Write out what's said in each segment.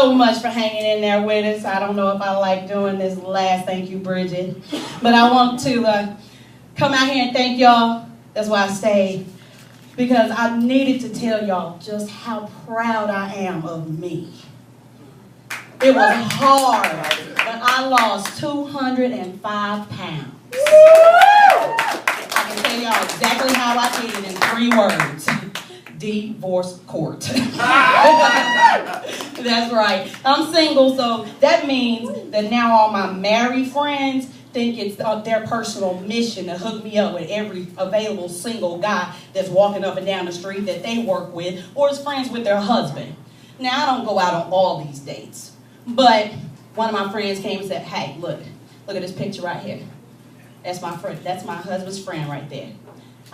so much for hanging in there with us. I don't know if I like doing this last thank you, Bridget. But I want to come out here and thank y'all. That's why I stayed. Because I needed to tell y'all just how proud I am of me. It was hard, but I lost 205 pounds. I can tell y'all exactly how I did it in 3 words. Divorce court. That's right. I'm single, so that means that now all my married friends think it's their personal mission to hook me up with every available single guy that's walking up and down the street that they work with or is friends with their husband. Now, I don't go out on all these dates, but one of my friends came and said, hey, look at this picture right here. That's my friend. That's my husband's friend right there.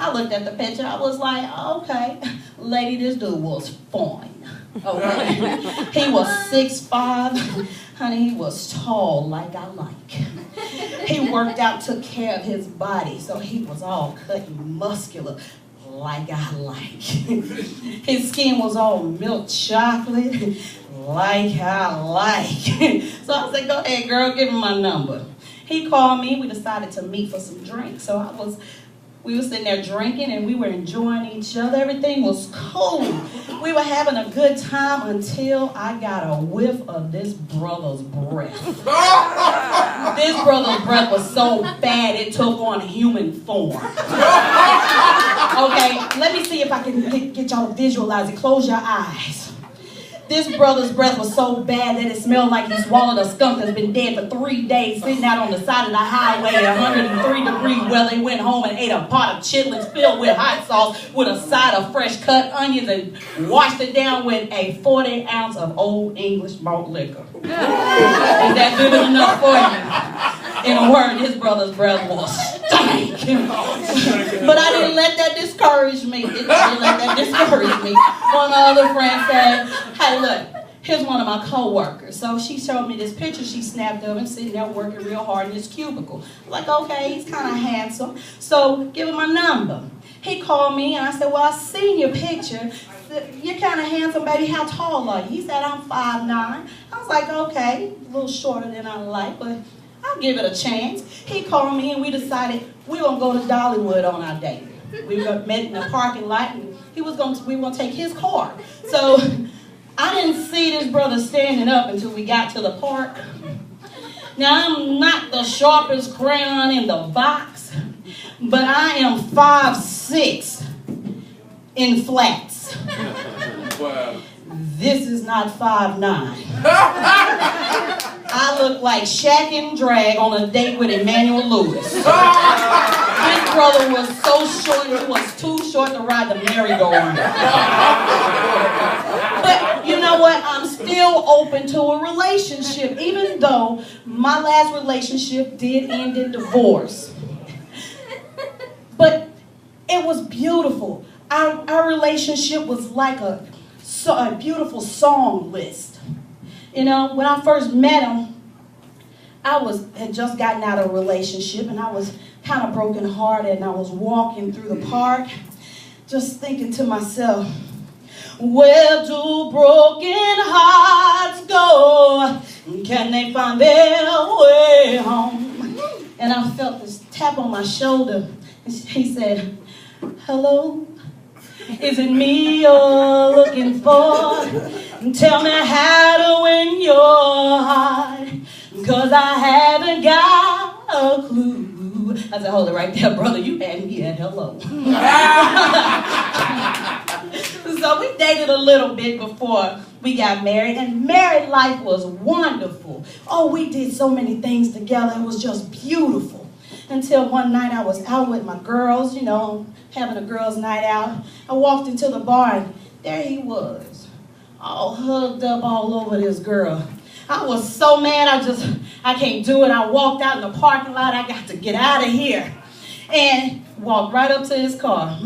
I looked at the picture. I was like, okay, lady, this dude was fine. Okay. He was 6'5". Honey, he was tall like I like. He worked out, took care of his body, so he was all cut and muscular like I like. His skin was all milk chocolate like I like. So I said, go ahead, girl, give him my number. He called me. We decided to meet for some drinks. So we were sitting there drinking and we were enjoying each other. Everything was cool. We were having a good time until I got a whiff of this brother's breath. This brother's breath was so bad it took on human form. Okay, let me see if I can get y'all to visualize it. Close your eyes. This brother's breath was so bad that it smelled like he swallowed a skunk that's been dead for 3 days, sitting out on the side of the highway at 103-degree weather. They went home and ate a pot of chitlins filled with hot sauce with a side of fresh cut onions and washed it down with a 40 ounce of Old English malt liquor. Is that good enough for you? In a word, his brother's breath was stank. But I didn't let that discourage me. One of my other friends said, hey, look, here's one of my co-workers. So she showed me this picture she snapped of him sitting there working real hard in his cubicle. Like, okay, he's kind of handsome. So give him my number. He called me and I said, well, I seen your picture. You're kind of handsome, baby. How tall are you? He said, I'm 5'9". I was like, okay, a little shorter than I like, but I'll give it a chance. He called me and we decided we were going to go to Dollywood on our date. We met in the parking lot and we were going to take his car. So I didn't see this brother standing up until we got to the park. Now, I'm not the sharpest crayon in the box, but I am 5'6" in flats. Wow. This is not 5'9". I look like Shaq and Drag on a date with Emmanuel Lewis. His brother was so short, it was too short to ride the merry-go-round. But you know what? I'm still open to a relationship, even though my last relationship did end in divorce. But it was beautiful. Our relationship was like a beautiful song list. You know, when I first met him, I had just gotten out of a relationship and I was kind of brokenhearted and I was walking through the park just thinking to myself, where do broken hearts go? Can they find their way home? And I felt this tap on my shoulder and he said, hello? Is it me you're looking for? Tell me how to win your heart, 'cause I haven't got a clue. I said, hold it right there, brother. You had me at hello. So we dated a little bit before we got married, and married life was wonderful. Oh, we did so many things together. It was just beautiful. Until one night I was out with my girls, you know, having a girls' night out. I walked into the bar and there he was, all hugged up all over this girl. I was so mad, I can't do it. I walked out in the parking lot. I got to get out of here. And walked right up to his car.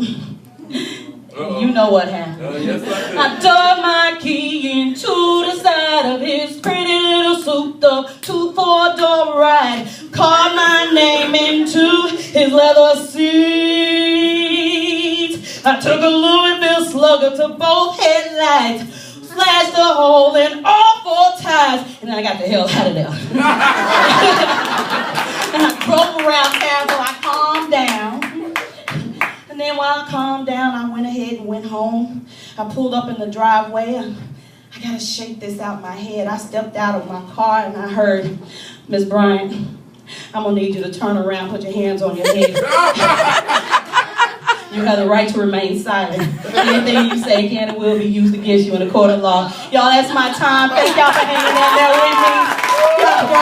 You know what happened. Yes, I dug my key into the side of his pretty little souped-up 2-4-door ride. Called my name into his leather seat. I took a Louisville Slugger to both headlights. Slashed a hole in all 4 guys. And then I got the hell out of there. And I drove around town till I calmed down. And then while I calmed down, I went ahead and went home. I pulled up in the driveway. I gotta shake this out my head. I stepped out of my car and I heard, Miss Bryant, I'm gonna need you to turn around, put your hands on your head. You have the right to remain silent. Anything you say can and will be used against you in a court of law. Y'all, that's my time. Thank y'all for hanging in there with me.